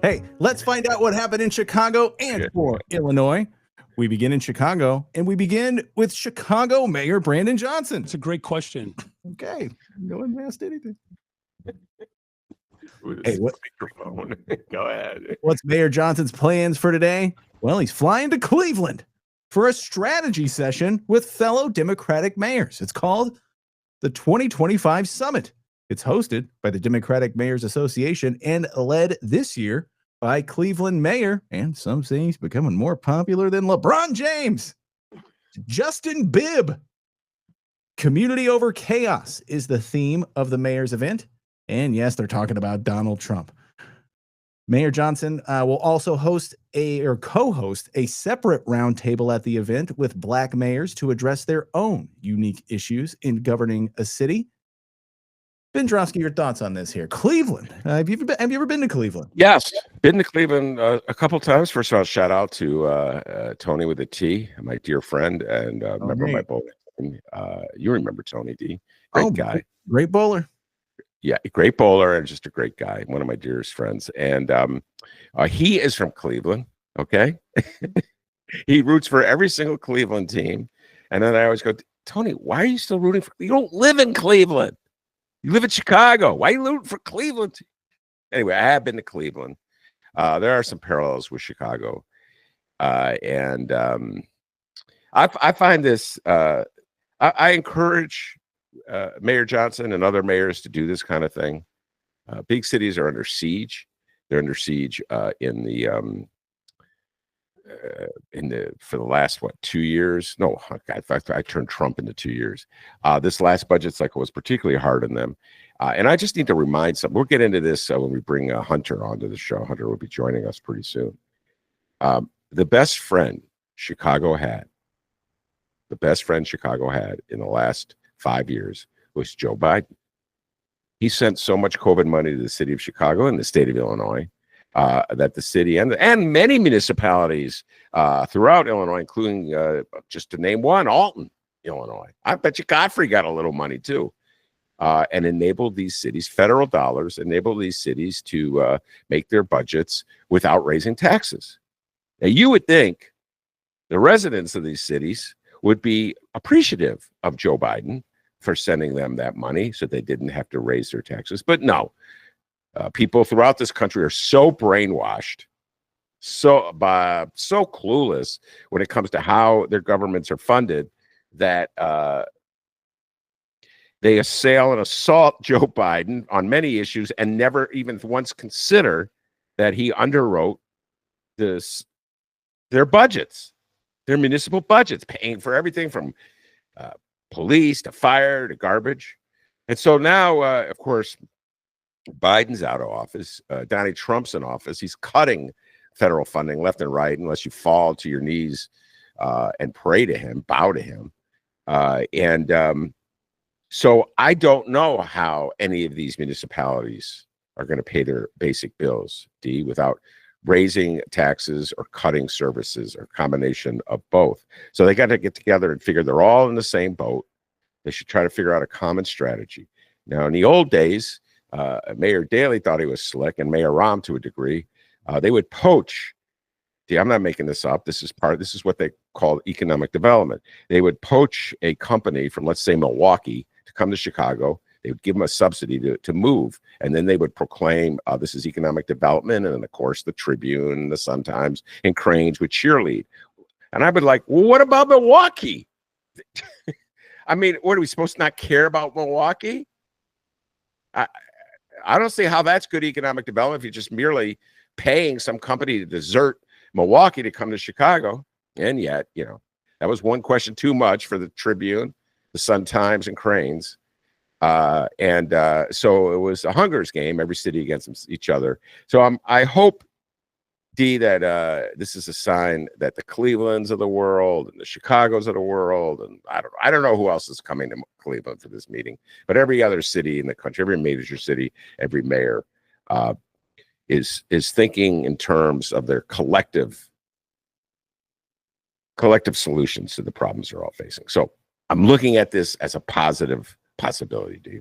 Hey, let's find out what happened in Chicago and for Illinois. We begin in Chicago, and we begin with Chicago Mayor Brandon Johnson. It's a great question. Okay, no one asked anything. Hey, what microphone? Go ahead. What's Mayor Johnson's plans for today? Well, he's flying to Cleveland for a strategy session with fellow Democratic mayors. It's called the 2025 Summit. It's hosted by the Democratic Mayors Association and led this year by Cleveland Mayor, and some say he's becoming more popular than LeBron James, Justin Bibb. Community over chaos is the theme of the mayor's event. And yes, they're talking about Donald Trump. Mayor Johnson will also co-host a separate roundtable at the event with Black mayors to address their own unique issues in governing a city. Ben Joravsky, your thoughts on this here? Cleveland. Have you ever been to Cleveland? Yes, been to Cleveland a couple times. First of all, shout out to Tony with a T, my dear friend and member of my bowling team. You remember Tony D? Great guy, great bowler. Yeah, great bowler and just a great guy. One of my dearest friends, and he is from Cleveland. Okay, he roots for every single Cleveland team, and then I always go, Tony, why are you still rooting for? You don't live in Cleveland. You live in Chicago. Why are you rooting for Cleveland? Anyway, I have been to Cleveland. There are some parallels with Chicago. And I find this, I encourage Mayor Johnson and other mayors to do this kind of thing. Big cities are under siege. They're under siege for the last 2 years. No, in fact, I turned Trump into 2 years. This last budget cycle was particularly hard on them, and I just need to remind some. We'll get into this when we bring Hunter onto the show. Hunter will be joining us pretty soon. The best friend Chicago had in the last 5 years was Joe Biden. He sent so much COVID money to the city of Chicago and the state of Illinois. That the city and many municipalities throughout Illinois, including just to name one, Alton, Illinois. I bet you Godfrey got a little money too, and enabled these cities, federal dollars, enabled these cities to make their budgets without raising taxes. Now, you would think the residents of these cities would be appreciative of Joe Biden for sending them that money so they didn't have to raise their taxes, but no. People throughout this country are so brainwashed, so clueless when it comes to how their governments are funded that they assail and assault Joe Biden on many issues and never even once consider that he underwrote their budgets, their municipal budgets, paying for everything from police to fire to garbage. And so now, of course, Biden's out of office. Donald Trump's in office. He's cutting federal funding left and right unless you fall to your knees and pray to him, bow to him. So I don't know how any of these municipalities are going to pay their basic bills, D, without raising taxes or cutting services or a combination of both. So they got to get together and figure they're all in the same boat. They should try to figure out a common strategy. Now, in the old days, Mayor Daley thought he was slick, and Mayor Rahm to a degree. They would poach. I'm not making this up. This is what they call economic development. They would poach a company from, let's say, Milwaukee to come to Chicago. They would give them a subsidy to move, and then they would proclaim this is economic development. And then, of course, the Tribune, the Sun-Times, and Cranes would cheerlead. And I would like, well, what about Milwaukee? I mean, what are we supposed to not care about Milwaukee? I don't see how that's good economic development if you're just merely paying some company to desert Milwaukee to come to Chicago. And yet, that was one question too much for the Tribune, the Sun-Times, and Cranes. So it was a hunger's game, every city against each other. So I hope, D, that this is a sign that the Clevelands of the world and the Chicagos of the world, and I don't know who else is coming to Cleveland for this meeting, but every other city in the country, every major city, every mayor is thinking in terms of their collective collective solutions to the problems they're all facing. So I'm looking at this as a positive possibility, D.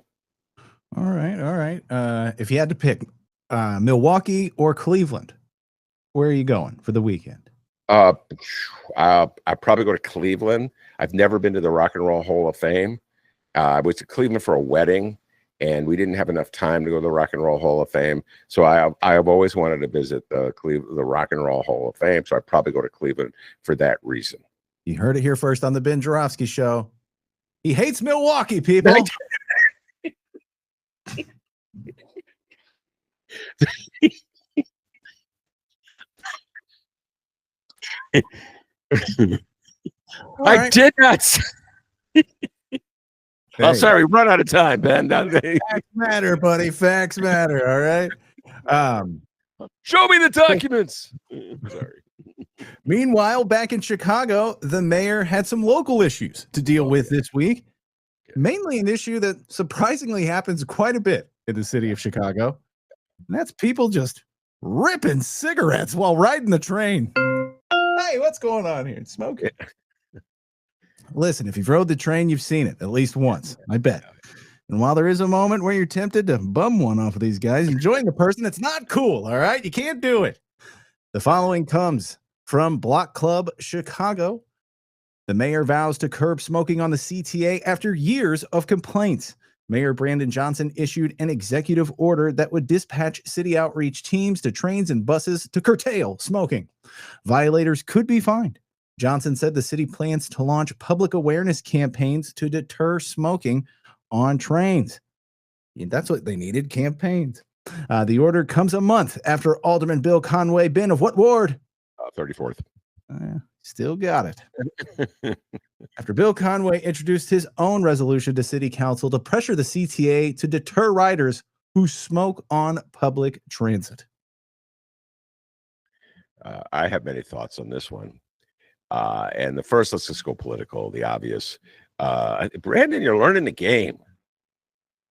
All right. If you had to pick Milwaukee or Cleveland, where are you going for the weekend? I'd probably go to Cleveland. I've never been to the Rock and Roll Hall of Fame. I went to Cleveland for a wedding, and we didn't have enough time to go to the Rock and Roll Hall of Fame. So I have always wanted to visit the Rock and Roll Hall of Fame. So I'd probably go to Cleveland for that reason. You heard it here first on the Ben Joravsky Show. He hates Milwaukee, people. I did not. Oh, sorry, run out of time, Ben. Facts matter, buddy. Facts matter. All right. Show me the documents. Sorry. Meanwhile, back in Chicago, the mayor had some local issues to deal with this week. Mainly an issue that surprisingly happens quite a bit in the city of Chicago. And that's people just ripping cigarettes while riding the train. Hey, what's going on here? Smoke it. Listen, if you've rode the train, you've seen it at least once, I bet. And while there is a moment where you're tempted to bum one off of these guys, enjoying the person, it's not cool, all right? You can't do it. The following comes from Block Club Chicago. The mayor vows to curb smoking on the CTA after years of complaints. Mayor Brandon Johnson issued an executive order that would dispatch city outreach teams to trains and buses to curtail smoking. Violators could be fined. Johnson said the city plans to launch public awareness campaigns to deter smoking on trains. That's what they needed, campaigns. The order comes a month after Alderman Bill Conway, Ben of what ward? 34th. Still got it. After Bill Conway introduced his own resolution to city council to pressure the CTA to deter riders who smoke on public transit. I have many thoughts on this one. And the first, let's just go political, the obvious. Brandon, you're learning the game.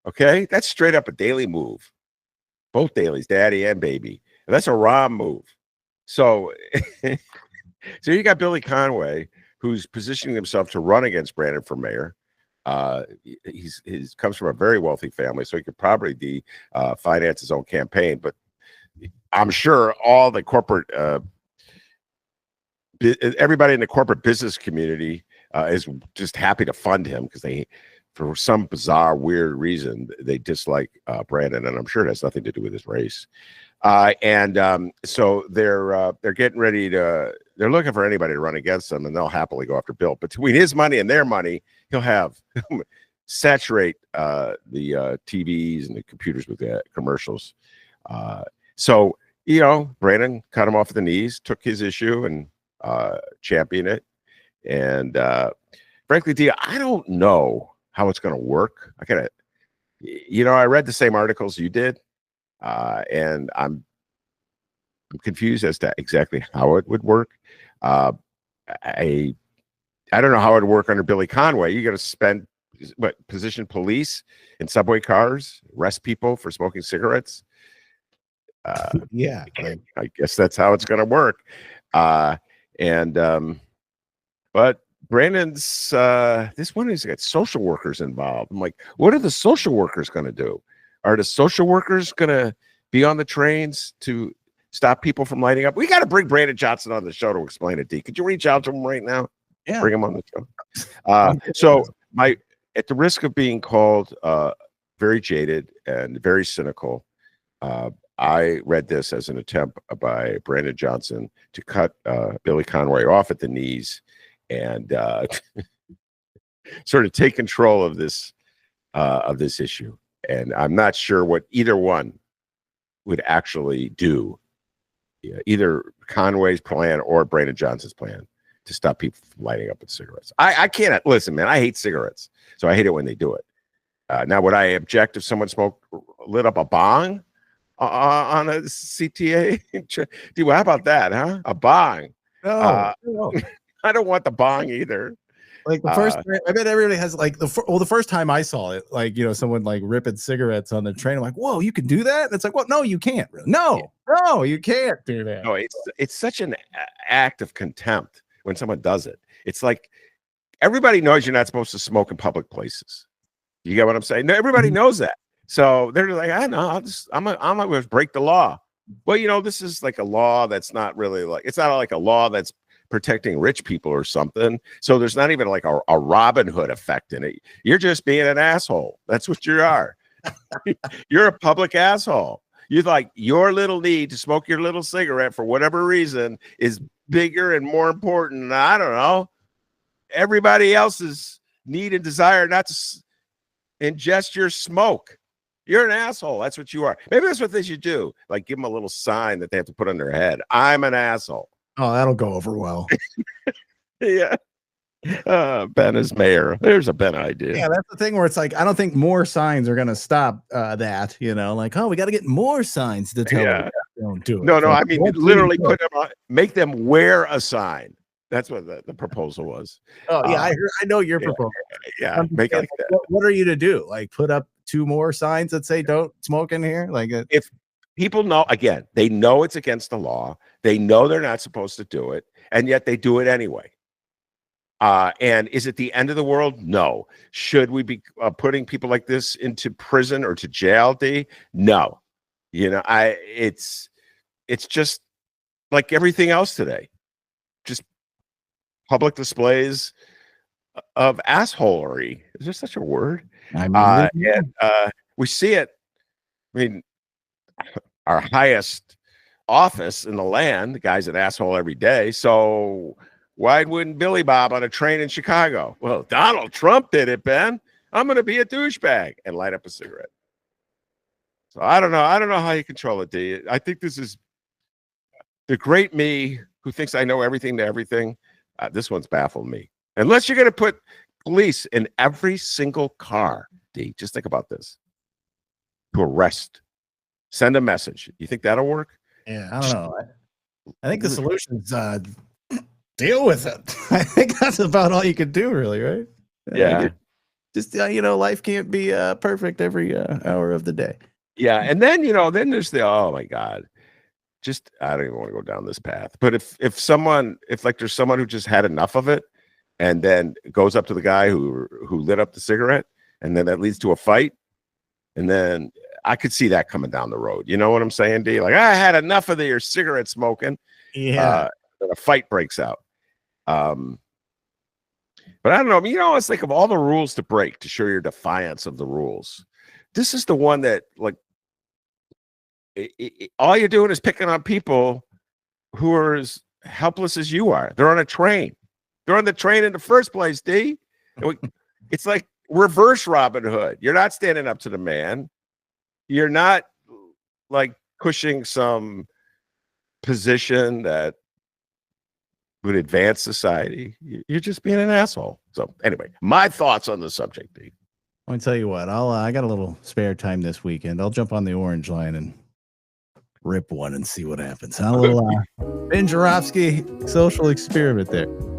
Okay? That's straight up a daily move. Both dailies, daddy and baby. And that's a Rom move. So, so you got Billy Conway, who's positioning himself to run against Brandon for mayor. He's comes from a very wealthy family, so he could probably finance his own campaign. But I'm sure all the corporate, everybody in the corporate business community is just happy to fund him because they, for some bizarre, weird reason, they dislike Brandon, and I'm sure it has nothing to do with his race. So they're getting ready to. They're looking for anybody to run against them, and they'll happily go after Bill. Between his money and their money, he'll have saturate the TVs and the computers with commercials. So Brandon cut him off at the knees, took his issue, and championed it. And frankly, D, I don't know how it's going to work. I read the same articles you did. And I'm confused as to exactly how it would work. I don't know how it would work under Billy Conway. You got to position police in subway cars, arrest people for smoking cigarettes. Yeah, I guess that's how it's going to work. But Brandon's this one has got social workers involved. I'm like, what are the social workers going to do? Are the social workers going to be on the trains to stop people from lighting up? We got to bring Brandon Johnson on the show to explain it, D. Could you reach out to him right now? Yeah. Bring him on the show. So at the risk of being called very jaded and very cynical, I read this as an attempt by Brandon Johnson to cut Billy Conway off at the knees and sort of take control of this issue. And I'm not sure what either one would actually do, either Conway's plan or Brandon Johnson's plan to stop people from lighting up with cigarettes. I can't listen, man. I hate cigarettes, so I hate it when they do it. Now, would I object if someone lit up a bong on a CTA? Dude, how about that, huh? A bong? No. I don't want the bong either. Like the first, I bet everybody has like the first time I saw it, someone like ripping cigarettes on the train. I'm like, whoa, you can do that? And it's like, well, no, you can't. Really. No, you can't do that. No, it's such an act of contempt when someone does it. It's like everybody knows you're not supposed to smoke in public places. You get what I'm saying? No, everybody knows that. So they're like, I know, I'm not going to break the law. Well, this is like a law that's not really like, it's not like a law that's protecting rich people or something. So there's not even like a Robin Hood effect in it. You're just being an asshole. That's what you are. You're a public asshole. You like your little need to smoke your little cigarette for whatever reason is bigger and more important than, I don't know, everybody else's need and desire not to ingest your smoke. You're an asshole. That's what you are. Maybe that's what they should do. Like give them a little sign that they have to put on their head. I'm an asshole. Oh, that'll go over well. Yeah. Ben is mayor. There's a Ben idea. Yeah, that's the thing where it's like, I don't think more signs are going to stop that, like, oh, we got to get more signs to tell them don't do it. No, I mean, literally put them on, make them wear a sign. That's what the proposal was. Oh, yeah, I know your proposal. Yeah, make it like that. What are you to do? Like put up 2 more signs that say don't smoke in here? Like if people know, again, they know it's against the law. They know they're not supposed to do it, and yet they do it anyway. And is it the end of the world? No. Should we be putting people like this into prison or to jail, D? No. It's just like everything else today. Just public displays of assholery. Is there such a word? I mean, and we see it. I mean, our highest office in the land, the guy's an asshole every day. So why wouldn't Billy Bob on a train in Chicago? Well, Donald Trump did it, Ben. I'm going to be a douchebag and light up a cigarette. So I don't know. I don't know how you control it, D. I think this is the great me who thinks I know everything to everything. This one's baffled me. Unless you're going to put police in every single car, D. Just think about this. To arrest. Send a message. You think that'll work? Yeah, I don't know. I think the solution is deal with it. I think that's about all you could do, really, right? Yeah. Just life can't be perfect every hour of the day. Yeah, and then then there's oh my God, just I don't even want to go down this path. But if there's someone who just had enough of it, and then goes up to the guy who lit up the cigarette, and then that leads to a fight, and then I could see that coming down the road. You know what I'm saying, D? Like I had enough of your cigarette smoking. Yeah. Then a fight breaks out. But I don't know. It's like of all the rules to break to show your defiance of the rules, this is the one that like all you're doing is picking on people who are as helpless as you are. They're on a train. They're on the train in the first place, D. It's like reverse Robin Hood. You're not standing up to the man. You're not like pushing some position that would advance society. You're just being an asshole. So anyway, my thoughts on the subject, D. Let me tell you what, I got a little spare time this weekend. I'll jump on the orange line and rip one and see what happens. A little Ben Joravsky social experiment there.